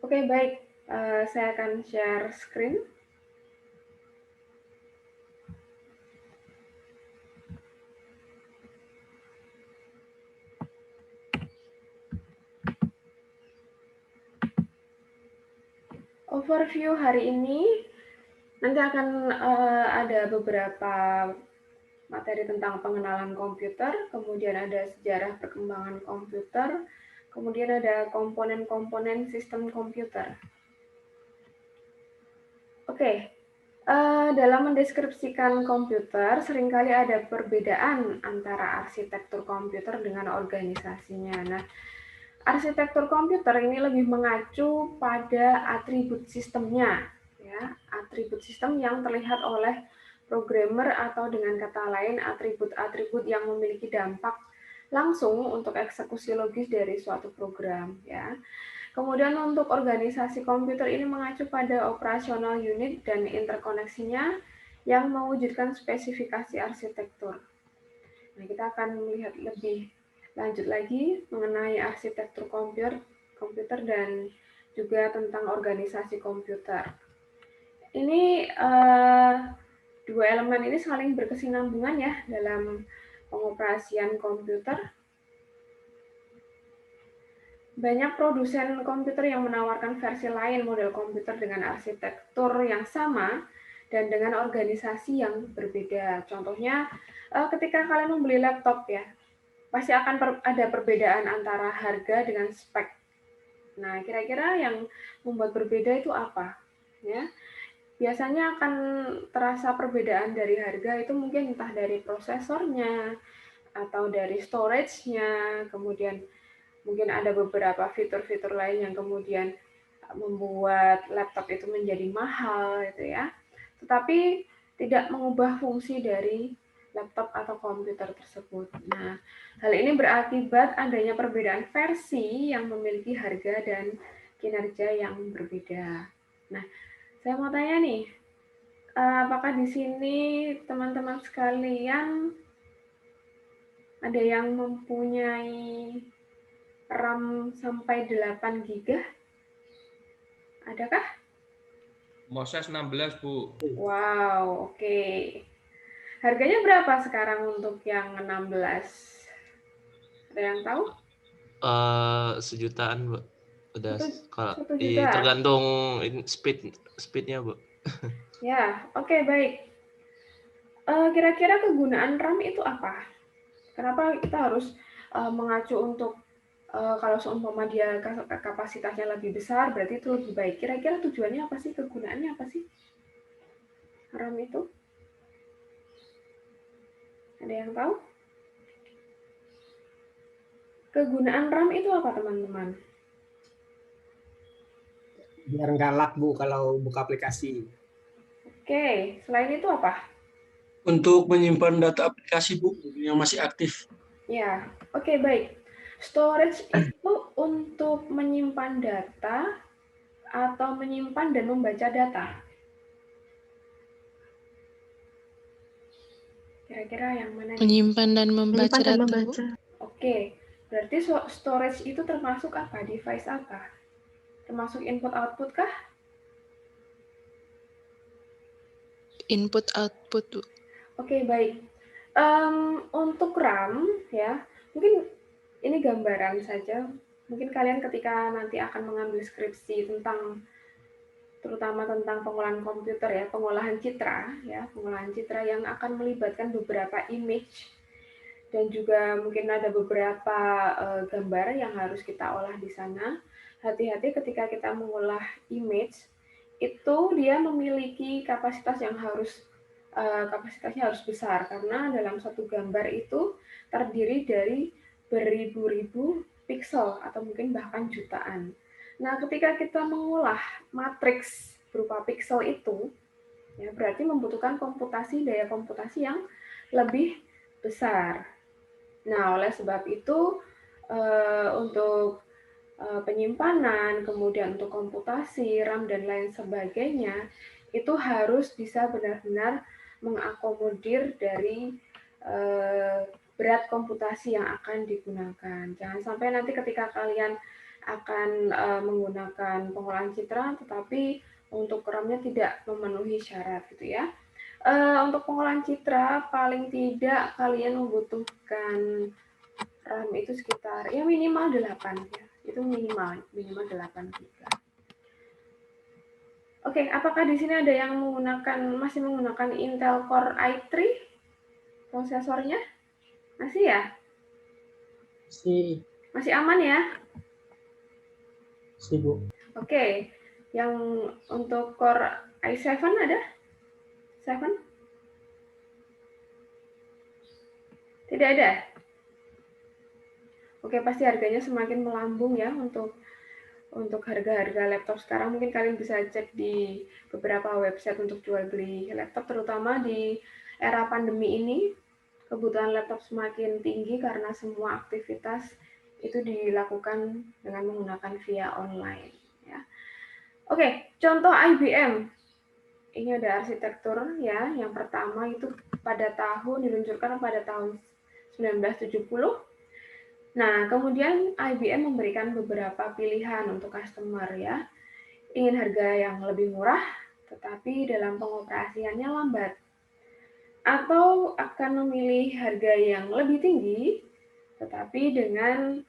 Oke, baik. Saya akan share screen. Overview hari ini nanti akan ada beberapa materi tentang pengenalan komputer, kemudian ada sejarah perkembangan komputer, kemudian ada komponen-komponen sistem komputer. Oke, dalam mendeskripsikan komputer, seringkali ada perbedaan antara arsitektur komputer dengan organisasinya. Nah, arsitektur komputer ini lebih mengacu pada atribut sistemnya, ya, atribut sistem yang terlihat oleh programmer atau dengan kata lain atribut-atribut yang memiliki dampak langsung untuk eksekusi logis dari suatu program, ya. Kemudian untuk organisasi komputer ini mengacu pada operasional unit dan interkoneksinya yang mewujudkan spesifikasi arsitektur. Nah, kita akan melihat lebih lanjut lagi mengenai arsitektur komputer dan juga tentang organisasi komputer. Ini dua elemen ini saling berkesinambungan ya dalam pengoperasian komputer. Banyak produsen komputer yang menawarkan versi lain model komputer dengan arsitektur yang sama dan dengan organisasi yang berbeda. Contohnya, ketika kalian membeli laptop ya, pasti akan ada perbedaan antara harga dengan spek. Nah, kira-kira yang membuat berbeda itu apa? Ya, biasanya akan terasa perbedaan dari harga itu mungkin entah dari prosesornya atau dari storage-nya, kemudian mungkin ada beberapa fitur-fitur lain yang kemudian membuat laptop itu menjadi mahal gitu ya. Tetapi tidak mengubah fungsi dari laptop atau komputer tersebut. Nah, hal ini berakibat adanya perbedaan versi yang memiliki harga dan kinerja yang berbeda. Nah, saya mau tanya nih, apakah di sini teman-teman sekalian ada yang mempunyai RAM sampai 8 GB? Adakah? Moses 16, Bu. Wow, oke. Harganya berapa sekarang untuk yang 16? Ada yang tahu? Sejutaan, Bu. Udah kalau 1 juta. tergantung speednya, Bu. Ya, oke, baik. Kira-kira kegunaan RAM itu apa? Kenapa kita harus mengacu untuk kalau seumpama dia kapasitasnya lebih besar, berarti itu lebih baik. Kira-kira tujuannya apa sih? Kegunaannya apa sih? RAM itu? Ada yang tahu? Kegunaan RAM itu apa, teman-teman? Biar nggak lag, Bu, kalau buka aplikasi. Oke, selain itu apa? Untuk menyimpan data aplikasi, Bu, yang masih aktif. Ya, oke, baik. Storage itu untuk menyimpan data atau menyimpan dan membaca data? Kira-kira yang mana nih? Menyimpan dan membaca data, Bu. Oke, berarti storage itu termasuk apa? Device apa? Termasuk input-output kah? Input-output, Bu. Oke, baik. Untuk RAM, ya, mungkin ini gambaran saja. Mungkin kalian ketika nanti akan mengambil skripsi terutama tentang pengolahan komputer ya, pengolahan citra yang akan melibatkan beberapa image dan juga mungkin ada beberapa gambar yang harus kita olah di sana. Hati-hati ketika kita mengolah image, itu dia memiliki kapasitasnya harus besar karena dalam satu gambar itu terdiri dari beribu-ribu pixel atau mungkin bahkan jutaan. Nah, ketika kita mengolah matriks berupa pixel itu, ya berarti membutuhkan daya komputasi yang lebih besar. Nah, oleh sebab itu untuk penyimpanan, kemudian untuk komputasi, RAM dan lain sebagainya, itu harus bisa benar-benar mengakomodir dari berat komputasi yang akan digunakan. Jangan sampai nanti ketika kalian akan menggunakan pengolahan citra, tetapi untuk RAM-nya tidak memenuhi syarat gitu ya. Untuk pengolahan citra paling tidak kalian membutuhkan RAM itu sekitar ya minimal 8 ya. Itu minimal 8 GB. Oke, apakah di sini ada yang masih menggunakan Intel Core i3 prosesornya? Masih ya? Masih aman ya? Si Bu. Oke, yang untuk Core i7 ada? 7? Tidak ada? Oke, pasti harganya semakin melambung ya untuk harga-harga laptop sekarang. Mungkin kalian bisa cek di beberapa website untuk jual beli laptop, terutama di era pandemi ini. Kebutuhan laptop semakin tinggi karena semua aktivitas itu dilakukan dengan menggunakan via online. Ya. Oke, contoh IBM. Ini ada arsitektur ya. Yang pertama itu diluncurkan pada tahun 1970. Nah, kemudian IBM memberikan beberapa pilihan untuk customer ya. Ingin harga yang lebih murah, tetapi dalam pengoperasiannya lambat. Atau akan memilih harga yang lebih tinggi, tetapi dengan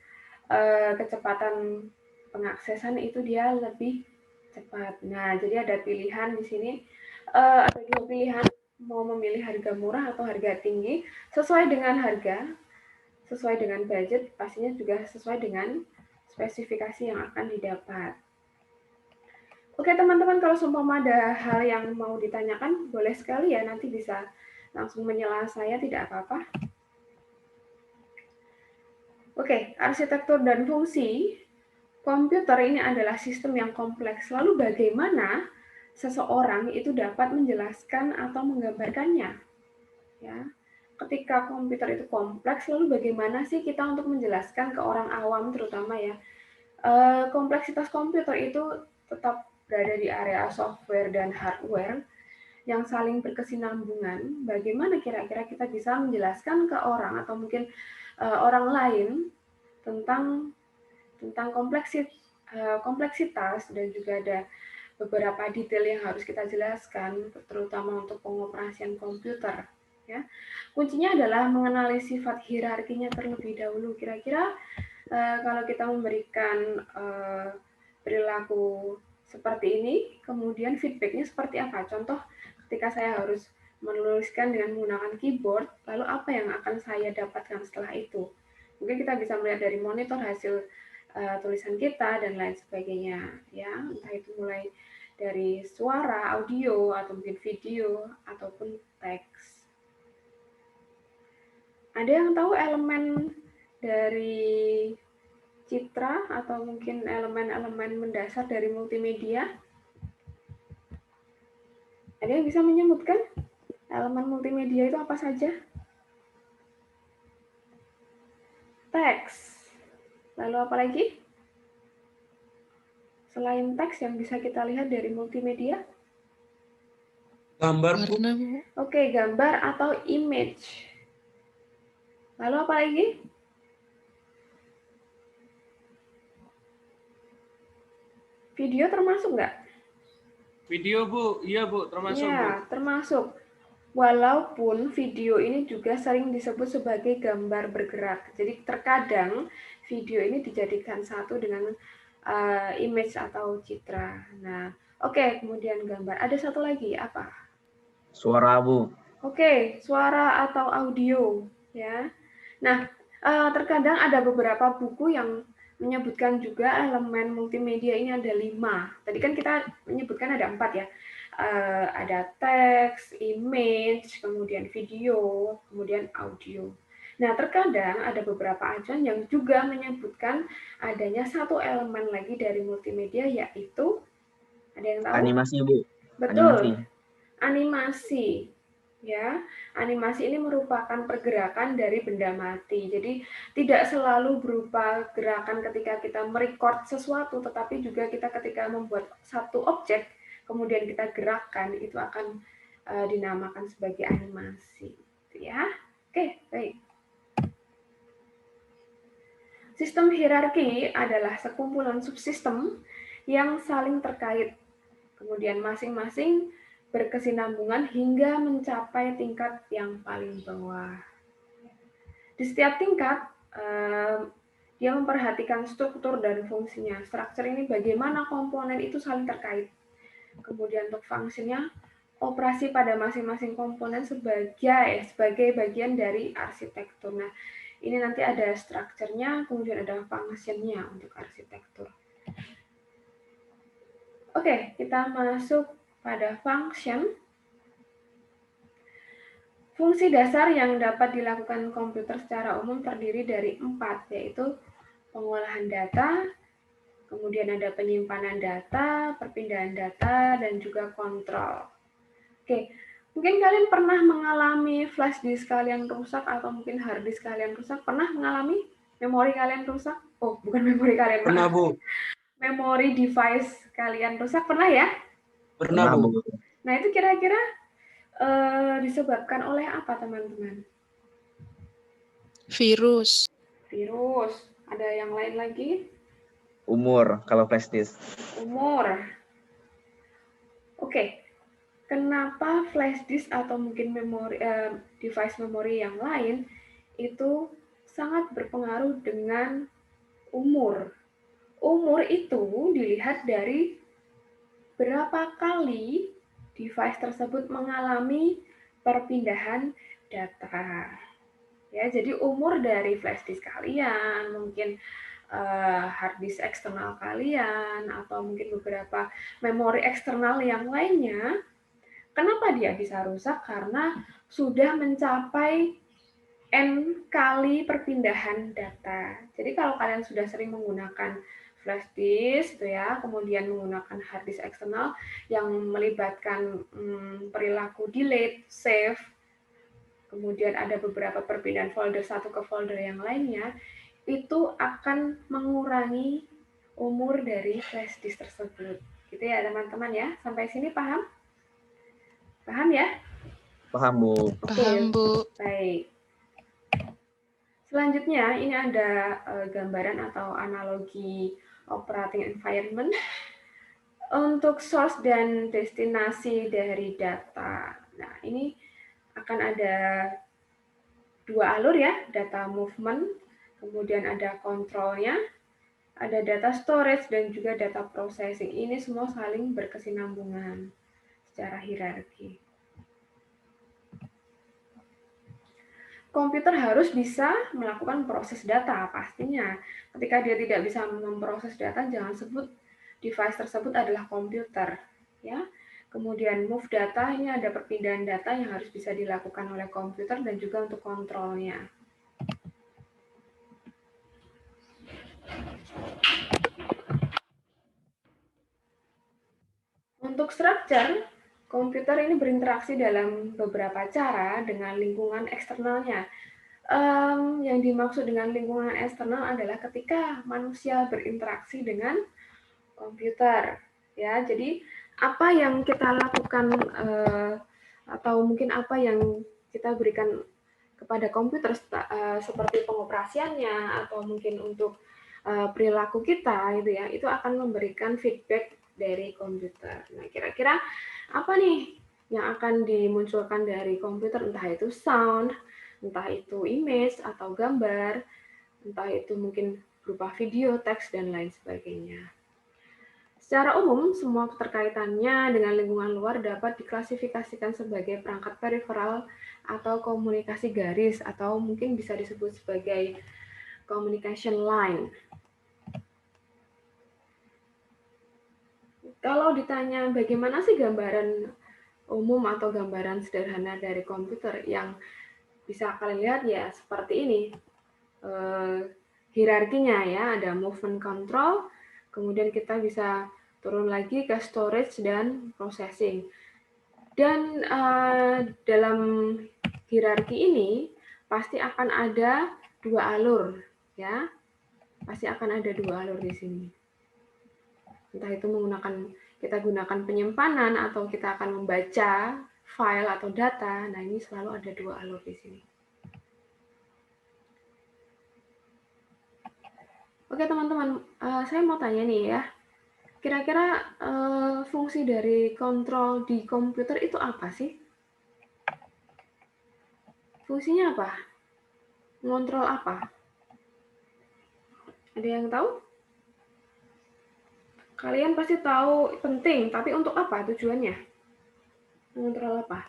kecepatan pengaksesan itu dia lebih cepat. Nah, jadi ada pilihan di sini, ada 2 pilihan, mau memilih harga murah atau harga tinggi, sesuai dengan harga, sesuai dengan budget, pastinya juga sesuai dengan spesifikasi yang akan didapat. Oke teman-teman, kalau seumpama ada hal yang mau ditanyakan, boleh sekali ya, nanti bisa langsung menyela saya, tidak apa-apa. Oke, arsitektur dan fungsi. Komputer ini adalah sistem yang kompleks, lalu bagaimana seseorang itu dapat menjelaskan atau menggambarkannya? Ya. Ketika komputer itu kompleks, lalu bagaimana sih kita untuk menjelaskan ke orang awam terutama ya? Kompleksitas komputer itu tetap berada di area software dan hardware yang saling berkesinambungan. Bagaimana kira-kira kita bisa menjelaskan ke orang atau mungkin orang lain tentang kompleksitas dan juga ada beberapa detail yang harus kita jelaskan, terutama untuk pengoperasian komputer. Ya. Kuncinya adalah mengenali sifat hierarkinya terlebih dahulu. Kira-kira kalau kita memberikan perilaku seperti ini, kemudian feedbacknya seperti apa? Contoh, ketika saya harus menuliskan dengan menggunakan keyboard, lalu apa yang akan saya dapatkan setelah itu? Mungkin kita bisa melihat dari monitor hasil tulisan kita dan lain sebagainya. Ya, entah itu mulai dari suara, audio, atau mungkin video, ataupun teks. Ada yang tahu elemen dari citra atau mungkin elemen-elemen mendasar dari multimedia? Ada yang bisa menyebutkan elemen multimedia itu apa saja? Teks. Lalu apa lagi? Selain teks yang bisa kita lihat dari multimedia? Gambar, Bu. Warna, Bu. Oke, gambar atau image. Lalu apa lagi? Video termasuk nggak? Video, Bu. Iya, Bu, termasuk, Bu. Ya, termasuk. Walaupun video ini juga sering disebut sebagai gambar bergerak. Jadi terkadang video ini dijadikan satu dengan image atau citra. Nah, oke, kemudian gambar. Ada satu lagi, apa? Suara, Bu. Oke, suara atau audio, ya. Nah, terkadang ada beberapa buku yang menyebutkan juga elemen multimedia ini ada 5. Tadi kan kita menyebutkan ada 4 ya. Ada teks, image, kemudian video, kemudian audio. Nah, terkadang ada beberapa acuan yang juga menyebutkan adanya satu elemen lagi dari multimedia, yaitu, ada yang tahu? Animasi, Bu. Betul, animasi. Ya, animasi ini merupakan pergerakan dari benda mati. Jadi tidak selalu berupa gerakan ketika kita merecord sesuatu, tetapi juga kita ketika membuat satu objek, kemudian kita gerakkan, itu akan dinamakan sebagai animasi. Ya, oke, baik. Sistem hierarki adalah sekumpulan subsistem yang saling terkait. Kemudian masing-masing berkesinambungan hingga mencapai tingkat yang paling bawah. Di setiap tingkat, dia memperhatikan struktur dan fungsinya. Struktur ini bagaimana komponen itu saling terkait. Kemudian untuk fungsinya, operasi pada masing-masing komponen sebagai bagian dari arsitektur. Nah, ini nanti ada strukturnya, kemudian ada fungsinya untuk arsitektur. Oke, kita masuk pada function. Fungsi dasar yang dapat dilakukan komputer secara umum terdiri dari 4, yaitu pengolahan data, kemudian ada penyimpanan data, perpindahan data, dan juga kontrol. Oke, mungkin kalian pernah mengalami flash disk kalian rusak atau mungkin hard disk kalian rusak. Pernah mengalami memori kalian rusak? Oh, bukan memori kalian. Pernah, Bu. Memori device kalian rusak, pernah ya? Pernah, Bu. Nah, itu kira-kira disebabkan oleh apa, teman-teman? Virus. Virus. Ada yang lain lagi? Umur kalau flash disk. Umur. Oke. Kenapa flash disk atau mungkin device memori yang lain itu sangat berpengaruh dengan umur? Umur itu dilihat dari berapa kali device tersebut mengalami perpindahan data. Ya, jadi umur dari flash disk kalian, mungkin hard disk eksternal kalian, atau mungkin beberapa memori eksternal yang lainnya. Kenapa dia bisa rusak? Karena sudah mencapai N kali perpindahan data. Jadi kalau kalian sudah sering menggunakan flash disk, gitu ya, kemudian menggunakan hard disk eksternal yang melibatkan perilaku delete, save, kemudian ada beberapa perpindahan folder satu ke folder yang lainnya, itu akan mengurangi umur dari flash disk tersebut. Gitu ya teman-teman ya. Sampai sini paham? Paham ya? Paham, Bu. Paham, Bu. Baik. Selanjutnya, ini ada gambaran atau analogi operating environment untuk source dan destinasi dari data. Nah, ini akan ada 2 alur ya, data movement, kemudian ada kontrolnya, ada data storage, dan juga data processing. Ini semua saling berkesinambungan secara hierarki. Komputer harus bisa melakukan proses data pastinya. Ketika dia tidak bisa memproses data, jangan sebut device tersebut adalah komputer, ya. Kemudian move data, ini ada perpindahan data yang harus bisa dilakukan oleh komputer dan juga untuk kontrolnya. Untuk structure, komputer ini berinteraksi dalam beberapa cara dengan lingkungan eksternalnya. Yang dimaksud dengan lingkungan eksternal adalah ketika manusia berinteraksi dengan komputer, ya. Jadi apa yang kita lakukan atau mungkin apa yang kita berikan kepada komputer seperti pengoperasiannya atau mungkin untuk perilaku kita, itu ya, itu akan memberikan feedback dari komputer. Nah, kira-kira apa nih yang akan dimunculkan dari komputer? Entah itu sound, entah itu image atau gambar, entah itu mungkin berupa video, teks, dan lain sebagainya. Secara umum, semua keterkaitannya dengan lingkungan luar dapat diklasifikasikan sebagai perangkat periferal atau komunikasi garis, atau mungkin bisa disebut sebagai communication line. Kalau ditanya bagaimana sih gambaran umum atau gambaran sederhana dari komputer yang bisa kalian lihat, ya seperti ini. Hierarkinya ya, ada movement control, kemudian kita bisa turun lagi ke storage dan processing. Dan dalam hierarki ini pasti akan ada 2 alur, ya. Pasti akan ada 2 alur di sini. Entah itu kita gunakan penyimpanan atau kita akan membaca file atau data. Nah, ini selalu ada 2 alur di sini. Oke teman-teman, saya mau tanya nih ya. Kira-kira fungsi dari kontrol di komputer itu apa sih? Fungsinya apa? Ngontrol apa? Ada yang tahu? Kalian pasti tahu penting, tapi untuk apa tujuannya? Mengontrol apa?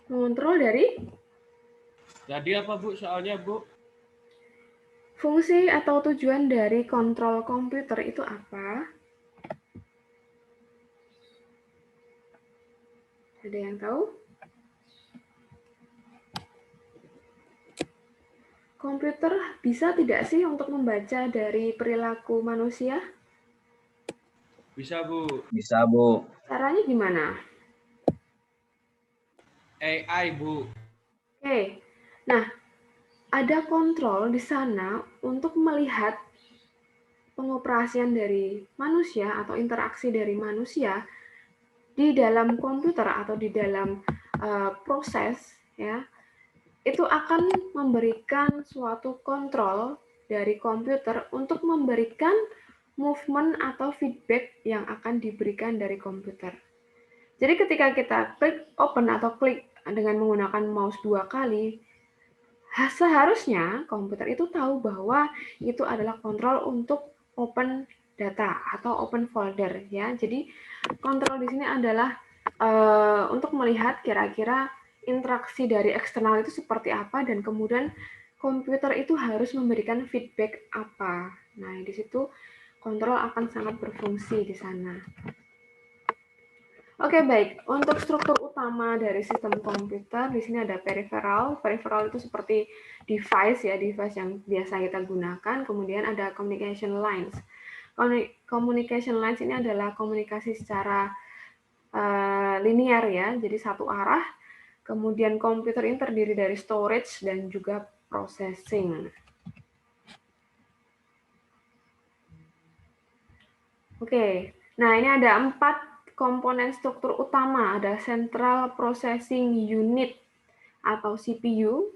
Mengontrol dari Jadi apa Bu soalnya Bu? fungsi atau tujuan dari kontrol komputer itu apa? Ada yang tahu? Komputer bisa tidak sih untuk membaca dari perilaku manusia? Bisa Bu. Bisa, Bu. Caranya gimana? AI Bu. Oke, nah ada kontrol di sana untuk melihat pengoperasian dari manusia atau interaksi dari manusia di dalam komputer atau di dalam proses ya, itu akan memberikan suatu kontrol dari komputer untuk memberikan movement atau feedback yang akan diberikan dari komputer. Jadi ketika kita klik open atau klik dengan menggunakan mouse 2 kali, seharusnya komputer itu tahu bahwa itu adalah kontrol untuk open data atau open folder ya. Jadi kontrol di sini adalah untuk melihat kira-kira interaksi dari eksternal itu seperti apa dan kemudian komputer itu harus memberikan feedback apa. Nah, di situ kontrol akan sangat berfungsi di sana. Oke, baik. Untuk struktur utama dari sistem komputer, di sini ada peripheral. Peripheral itu seperti device ya, device yang biasa kita gunakan. Kemudian ada communication lines. Communication lines ini adalah komunikasi secara linear ya, jadi satu arah. Kemudian komputer ini terdiri dari storage dan juga processing. Oke, nah ini ada 4 komponen struktur utama. Ada Central Processing Unit atau CPU.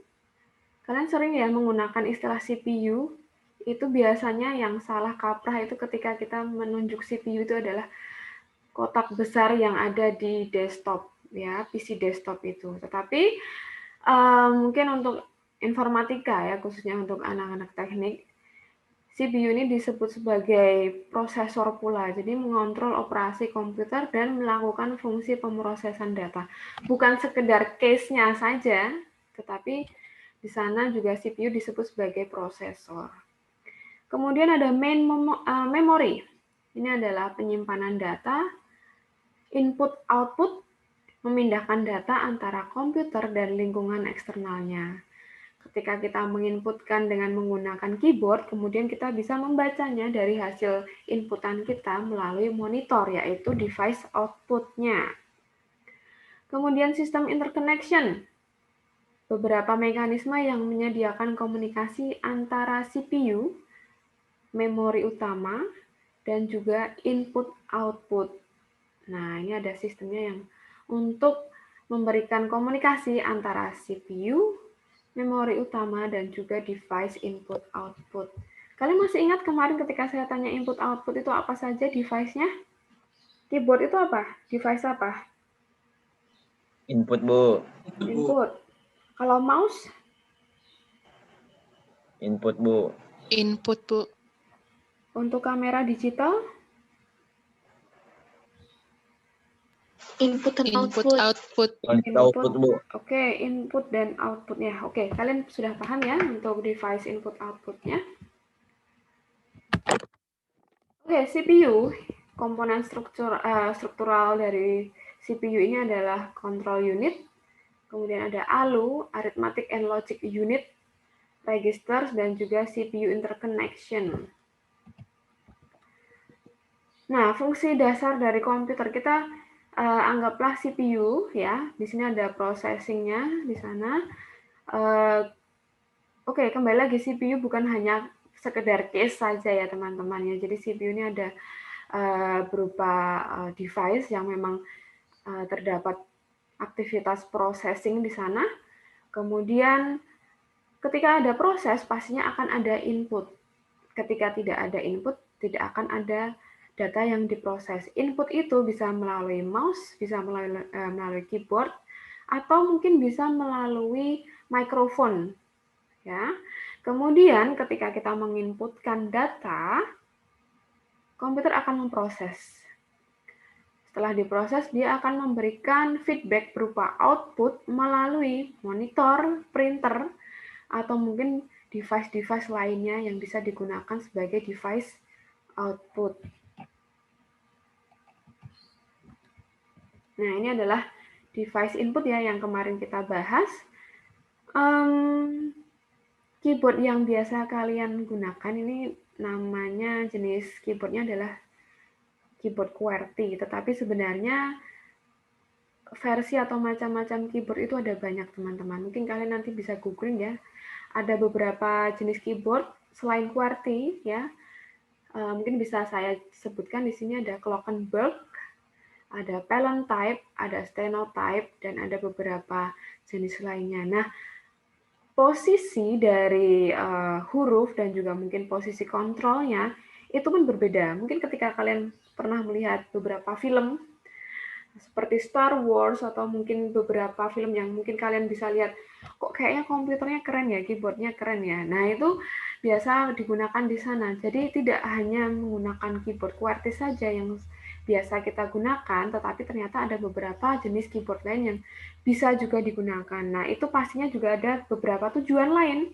Kalian sering ya menggunakan istilah CPU. Itu biasanya yang salah kaprah itu ketika kita menunjuk CPU itu adalah kotak besar yang ada di desktop ya, PC desktop itu. Tetapi mungkin untuk informatika ya, khususnya untuk anak-anak teknik, CPU ini disebut sebagai prosesor pula, jadi mengontrol operasi komputer dan melakukan fungsi pemrosesan data. Bukan sekedar case-nya saja, tetapi di sana juga CPU disebut sebagai prosesor. Kemudian ada main memory. Ini adalah penyimpanan data, input-output, memindahkan data antara komputer dan lingkungan eksternalnya. Ketika kita menginputkan dengan menggunakan keyboard, kemudian kita bisa membacanya dari hasil inputan kita melalui monitor, yaitu device output-nya. Kemudian sistem interconnection. Beberapa mekanisme yang menyediakan komunikasi antara CPU, memori utama, dan juga input-output. Nah, ini ada sistemnya yang untuk memberikan komunikasi antara CPU, memori utama, dan juga device input-output. Kalian masih ingat kemarin ketika saya tanya input-output itu apa saja device-nya? Keyboard itu apa? Device apa? Input, Bu. Input. Kalau mouse? Input, Bu. Input, Bu. Untuk kamera digital? Input dan Input, output. output. Output, Bu. Oke, input dan outputnya. Oke, kalian sudah paham ya untuk device input outputnya? Oke, CPU, komponen struktural dari CPU ini adalah control unit, kemudian ada ALU, arithmetic and logic unit, registers, dan juga CPU interconnection. Nah, fungsi dasar dari komputer kita anggaplah CPU ya. Di sini ada processing-nya di sana. Oke, kembali lagi CPU bukan hanya sekedar case saja ya teman-teman ya. Jadi CPU ini ada berupa device yang memang terdapat aktivitas processing di sana. Kemudian ketika ada proses, pastinya akan ada input. Ketika tidak ada input, tidak akan ada data yang diproses. Input itu bisa melalui mouse, bisa melalui keyboard, atau mungkin bisa melalui mikrofon. Ya. Kemudian ketika kita menginputkan data, komputer akan memproses. Setelah diproses, dia akan memberikan feedback berupa output melalui monitor, printer, atau mungkin device-device lainnya yang bisa digunakan sebagai device output. Nah, ini adalah device input ya yang kemarin kita bahas. Keyboard yang biasa kalian gunakan ini namanya jenis keyboardnya adalah keyboard QWERTY, tetapi sebenarnya versi atau macam-macam keyboard itu ada banyak teman-teman. Mungkin kalian nanti bisa googling ya. Ada beberapa jenis keyboard selain QWERTY ya. Mungkin bisa saya sebutkan di sini ada Glockenberg, ada Palm-type, ada Steno-type, dan ada beberapa jenis lainnya. Nah, posisi dari huruf dan juga mungkin posisi kontrolnya itu pun berbeda. Mungkin ketika kalian pernah melihat beberapa film seperti Star Wars atau mungkin beberapa film yang mungkin kalian bisa lihat, kok kayaknya komputernya keren ya, keyboardnya keren ya. Nah, itu biasa digunakan di sana. Jadi tidak hanya menggunakan keyboard QWERTY saja yang biasa kita gunakan, tetapi ternyata ada beberapa jenis keyboard lain yang bisa juga digunakan. Nah, itu pastinya juga ada beberapa tujuan lain.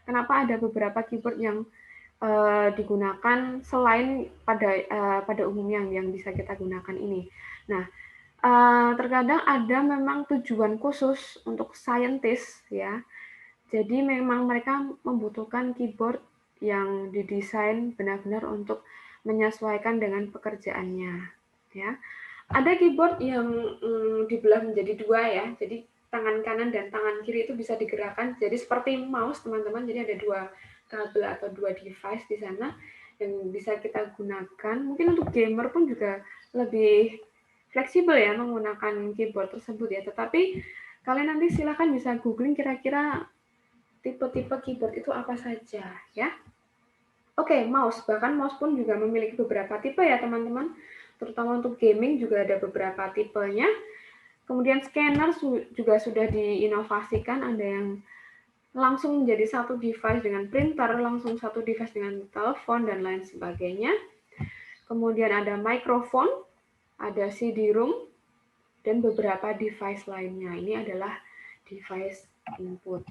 Kenapa ada beberapa keyboard yang digunakan selain pada umumnya yang bisa kita gunakan ini. Nah, terkadang ada memang tujuan khusus untuk scientist ya. Jadi memang mereka membutuhkan keyboard yang didesain benar-benar untuk menyesuaikan dengan pekerjaannya ya. Ada keyboard yang dibelah menjadi dua ya. Jadi tangan kanan dan tangan kiri itu bisa digerakkan. Jadi seperti mouse teman-teman. Jadi ada dua kabel atau dua device di sana yang bisa kita gunakan. Mungkin untuk gamer pun juga lebih fleksibel ya menggunakan keyboard tersebut ya. Tetapi kalian nanti silahkan bisa googling kira-kira tipe-tipe keyboard itu apa saja ya. Oke, mouse. Bahkan mouse pun juga memiliki beberapa tipe ya teman-teman. Terutama untuk gaming juga ada beberapa tipenya. Kemudian scanner juga sudah diinovasikan, ada yang langsung menjadi satu device dengan printer, langsung satu device dengan telepon, dan lain sebagainya. Kemudian ada mikrofon, ada CD-ROM, dan beberapa device lainnya. Ini adalah device input.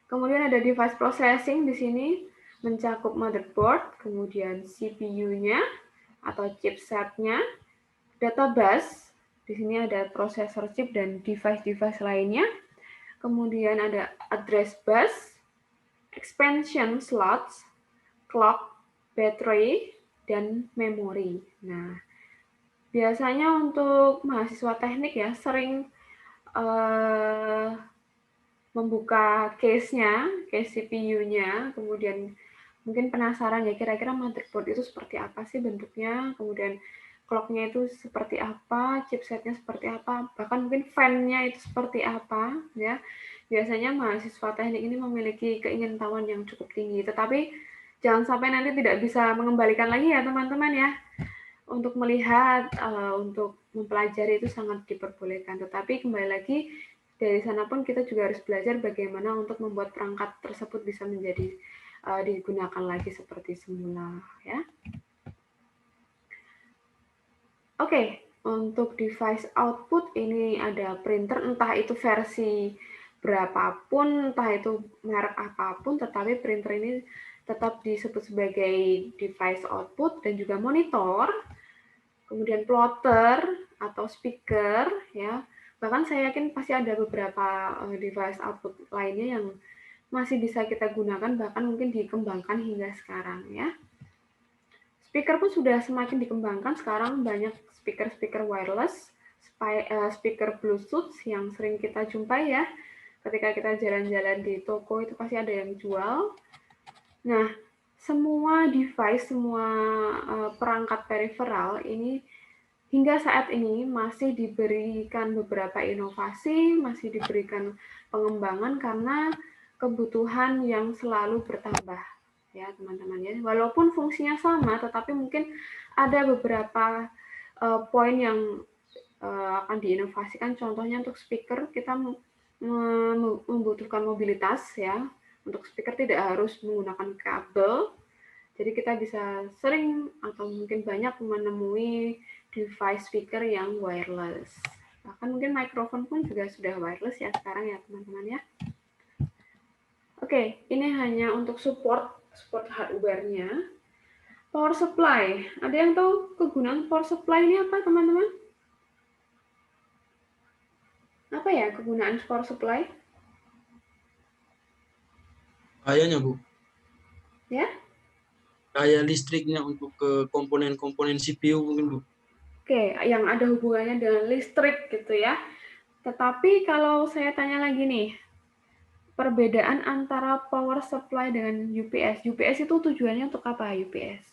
Kemudian ada device processing di sini, mencakup motherboard, kemudian CPU-nya atau chipset-nya, data bus, di sini ada prosesor chip dan device-device lainnya. Kemudian ada address bus, expansion slots, clock, battery, dan memori. Nah, biasanya untuk mahasiswa teknik ya sering membuka case-nya, case CPU-nya, kemudian mungkin penasaran ya kira-kira motherboard itu seperti apa sih bentuknya, kemudian clock-nya itu seperti apa, chipset-nya seperti apa, bahkan mungkin fan-nya itu seperti apa ya. Biasanya mahasiswa teknik ini memiliki keingintahuan yang cukup tinggi, tetapi jangan sampai nanti tidak bisa mengembalikan lagi ya teman-teman ya. Untuk melihat, untuk mempelajari itu sangat diperbolehkan, tetapi kembali lagi dari sana pun kita juga harus belajar bagaimana untuk membuat perangkat tersebut bisa menjadi digunakan lagi seperti semula ya. Oke, untuk device output ini ada printer, entah itu versi berapapun, entah itu merek apapun, tetapi printer ini tetap disebut sebagai device output, dan juga monitor, kemudian plotter atau speaker ya. Bahkan saya yakin pasti ada beberapa device output lainnya yang masih bisa kita gunakan, bahkan mungkin dikembangkan hingga sekarang ya. Speaker pun sudah semakin dikembangkan, sekarang banyak speaker-speaker wireless, speaker Bluetooth yang sering kita jumpai ya. Ketika kita jalan-jalan di toko itu pasti ada yang jual. Nah, semua device, semua perangkat peripheral ini hingga saat ini masih diberikan beberapa inovasi, masih diberikan pengembangan karena kebutuhan yang selalu bertambah, ya teman-teman ya. Walaupun fungsinya sama, tetapi mungkin ada beberapa poin yang akan diinovasikan. Contohnya untuk speaker kita membutuhkan mobilitas ya. Untuk speaker tidak harus menggunakan kabel. Jadi kita bisa sering atau mungkin banyak menemui device speaker yang wireless. Bahkan mungkin mikrofon pun juga sudah wireless ya sekarang ya teman-teman ya. Oke, ini hanya untuk support hardware-nya. Power supply. Ada yang tahu kegunaan power supply ini apa teman-teman? Apa ya kegunaan power supply? Kayaknya Bu, Ya? kayak listriknya untuk ke komponen-komponen CPU mungkin Bu. Oke, yang ada hubungannya dengan listrik gitu ya. Tetapi kalau saya tanya lagi nih, perbedaan antara power supply dengan UPS. UPS itu tujuannya untuk apa UPS?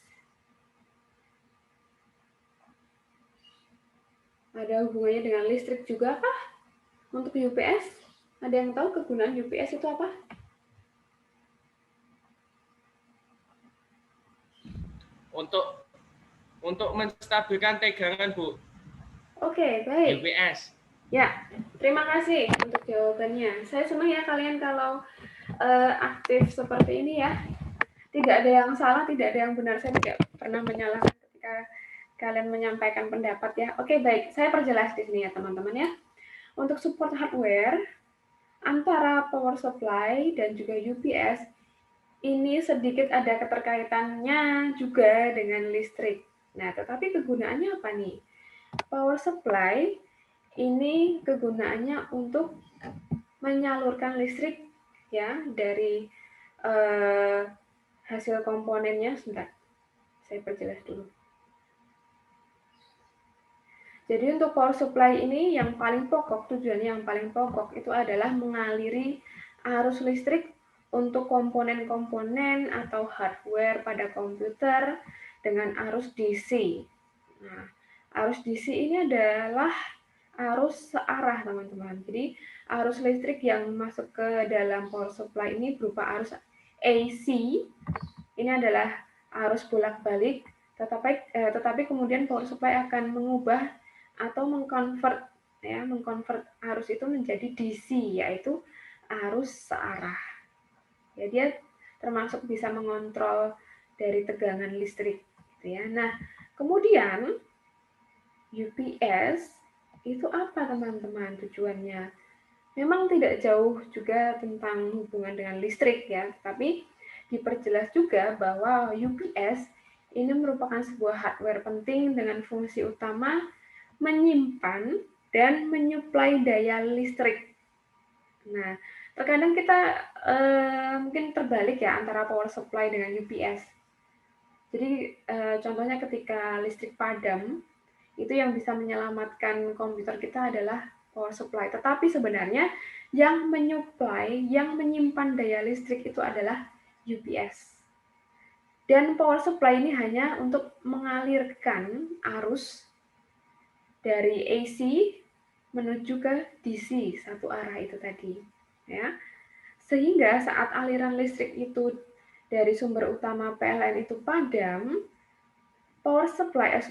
Ada hubungannya dengan listrik juga kah? Untuk UPS? Ada yang tahu kegunaan UPS itu apa? Untuk menstabilkan tegangan, Bu. Oke, baik. UPS. Ya, terima kasih untuk jawabannya. Saya senang ya kalian kalau aktif seperti ini ya. Tidak ada yang salah, tidak ada yang benar. Saya tidak pernah menyalahkan ketika kalian menyampaikan pendapat ya. Oke, baik. Saya perjelas di sini ya teman-teman ya. Untuk support hardware, antara power supply dan juga UPS, ini sedikit ada keterkaitannya juga dengan listrik. Nah, tetapi kegunaannya apa nih? Power supply ini kegunaannya untuk menyalurkan listrik ya dari hasil komponennya. Sebentar, saya perjelas dulu. Jadi untuk power supply ini yang paling pokok, tujuannya yang paling pokok itu adalah mengaliri arus listrik untuk komponen-komponen atau hardware pada komputer dengan arus DC. Nah, arus DC ini adalah arus searah, teman-teman. Jadi, arus listrik yang masuk ke dalam power supply ini berupa arus AC. Ini adalah arus bolak-balik, tetapi kemudian power supply akan mengubah atau mengkonvert arus itu menjadi DC, yaitu arus searah. Ya, dia termasuk bisa mengontrol dari tegangan listrik gitu ya. Nah, kemudian UPS itu apa teman-teman tujuannya? Memang tidak jauh juga tentang hubungan dengan listrik ya, tapi diperjelas juga bahwa UPS ini merupakan sebuah hardware penting dengan fungsi utama menyimpan dan menyuplai daya listrik. Nah, terkadang kita mungkin terbalik ya antara power supply dengan UPS. Jadi contohnya ketika listrik padam, itu yang bisa menyelamatkan komputer kita adalah power supply. Tetapi sebenarnya yang menyuplai, yang menyimpan daya listrik itu adalah UPS. Dan power supply ini hanya untuk mengalirkan arus dari AC menuju ke DC satu arah itu tadi, ya. Sehingga saat aliran listrik itu dari sumber utama PLN itu padam, power supply,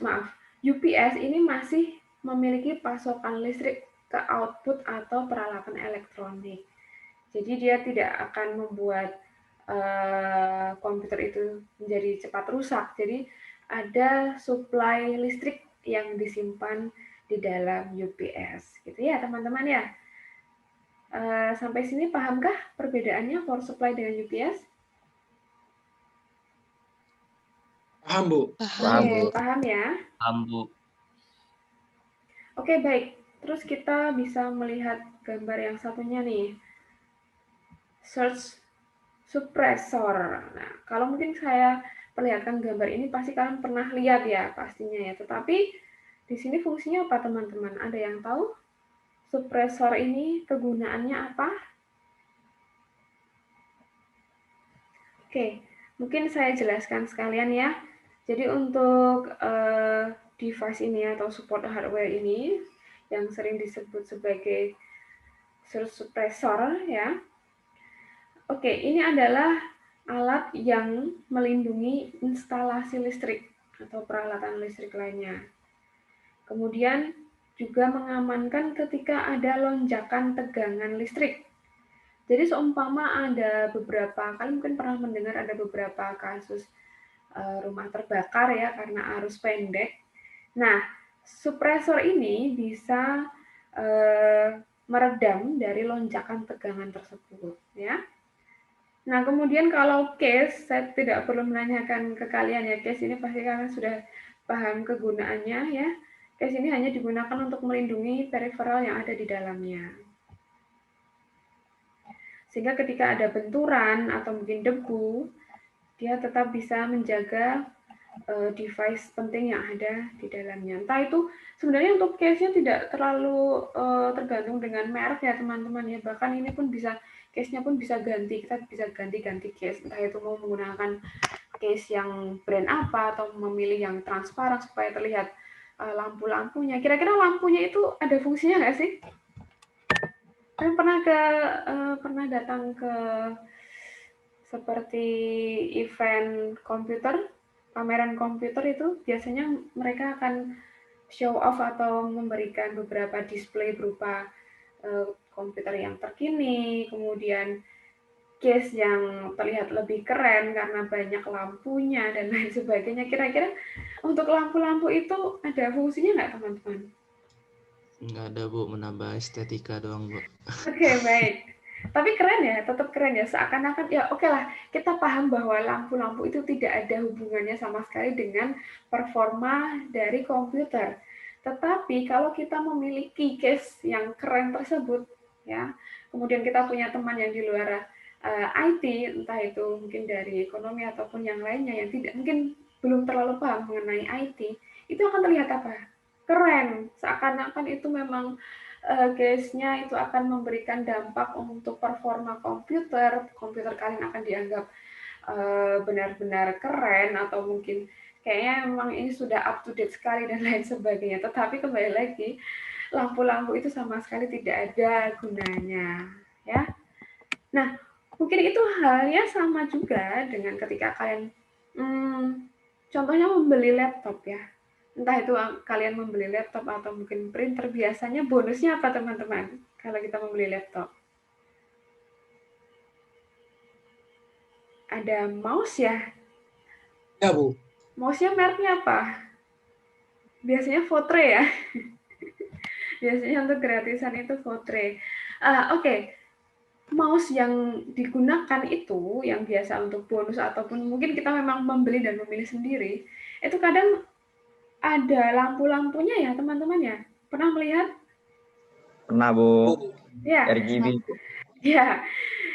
UPS ini masih memiliki pasokan listrik ke output atau peralatan elektronik. Jadi dia tidak akan membuat komputer itu menjadi cepat rusak. Jadi ada suplai listrik yang disimpan di dalam UPS, gitu ya teman-teman ya. Sampai sini pahamkah perbedaannya power supply dengan UPS? Paham Bu? Paham, Bu. Paham ya? Paham, Bu. Oke, baik. Terus kita bisa melihat gambar yang satunya nih. Surge suppressor. Nah, kalau mungkin saya perlihatkan gambar ini pasti kalian pernah lihat ya pastinya ya. Tetapi di sini fungsinya apa teman-teman? Ada yang tahu? Suppressor ini kegunaannya apa? Oke, mungkin saya jelaskan sekalian ya. Jadi untuk device ini atau support hardware ini yang sering disebut sebagai surge suppressor ya. Oke, ini adalah alat yang melindungi instalasi listrik atau peralatan listrik lainnya. Kemudian juga mengamankan ketika ada lonjakan tegangan listrik. Jadi seumpama ada beberapa, kalian mungkin pernah mendengar ada beberapa kasus rumah terbakar ya karena arus pendek. Nah, supresor ini bisa meredam dari lonjakan tegangan tersebut ya. Nah, kemudian kalau case, saya tidak perlu menanyakan ke kalian ya, case ini pasti kalian sudah paham kegunaannya ya. Case ini hanya digunakan untuk melindungi peripheral yang ada di dalamnya. Sehingga ketika ada benturan atau mungkin debu, dia tetap bisa menjaga device penting yang ada di dalamnya. Entah itu sebenarnya untuk case-nya tidak terlalu tergantung dengan merek ya teman-teman ya. Bahkan ini pun bisa case-nya pun bisa ganti, kita bisa ganti-ganti case. Entah itu mau menggunakan case yang brand apa atau memilih yang transparan supaya terlihat lampu-lampunya. Kira-kira lampunya itu ada fungsinya nggak sih? Kalian pernah datang ke seperti event komputer, pameran komputer itu biasanya mereka akan show off atau memberikan beberapa display berupa komputer yang terkini, kemudian case yang terlihat lebih keren karena banyak lampunya dan lain sebagainya. Kira-kira untuk lampu-lampu itu ada fungsinya nggak teman-teman? Nggak ada Bu, menambah estetika doang Bu. Oke, baik. Tapi keren ya, tetap keren ya. Seakan-akan ya oke lah, kita paham bahwa lampu-lampu itu tidak ada hubungannya sama sekali dengan performa dari komputer. Tetapi kalau kita memiliki case yang keren tersebut, ya, kemudian kita punya teman yang di luar IT, entah itu mungkin dari ekonomi ataupun yang lainnya yang tidak mungkin belum terlalu paham mengenai IT, itu akan terlihat apa? Keren. Seakan-akan itu memang case-nya itu akan memberikan dampak untuk performa komputer kalian akan dianggap benar-benar keren atau mungkin kayaknya memang ini sudah up to date sekali dan lain sebagainya. Tetapi kembali lagi, lampu-lampu itu sama sekali tidak ada gunanya, ya. Nah, mungkin itu halnya sama juga dengan ketika kalian, contohnya membeli laptop ya. Entah itu kalian membeli laptop atau mungkin printer, biasanya bonusnya apa teman-teman kalau kita membeli laptop? Ada mouse ya? Ya, Bu. Mouse-nya mereknya apa? Biasanya Fortran ya? Biasanya untuk gratisan itu Fortran. Oke. Mouse yang digunakan itu, yang biasa untuk bonus ataupun mungkin kita memang membeli dan memilih sendiri, itu kadang ada lampu-lampunya ya teman-teman ya. Pernah melihat? Pernah Bu. Ya. RGB Bu. Ya.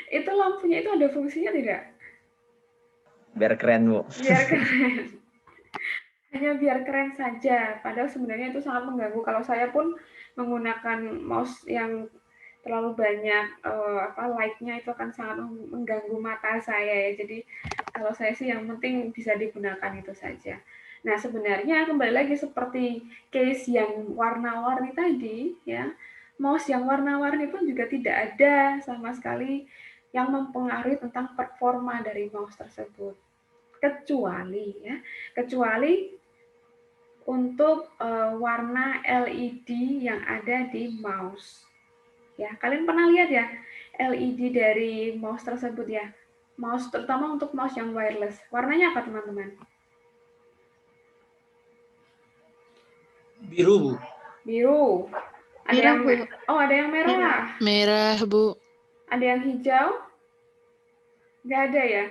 Itu lampunya itu ada fungsinya tidak? Biar keren Bu. Biar keren. Hanya biar keren saja. Padahal sebenarnya itu sangat mengganggu. Kalau saya pun menggunakan mouse yang terlalu banyak light-nya itu akan sangat mengganggu mata saya ya. Jadi kalau saya sih yang penting bisa digunakan itu saja. Nah, sebenarnya kembali lagi seperti case yang warna-warni tadi ya. Mouse yang warna-warni pun juga tidak ada sama sekali yang mempengaruhi tentang performa dari mouse tersebut. Kecuali untuk warna LED yang ada di mouse. Ya, kalian pernah lihat ya LED dari mouse tersebut ya? Mouse terutama untuk mouse yang wireless. Warnanya apa, teman-teman? Biru Bu. Biru. Merah, Bu. Ada yang merah. Merah, Bu. Ada yang hijau? Nggak ada ya?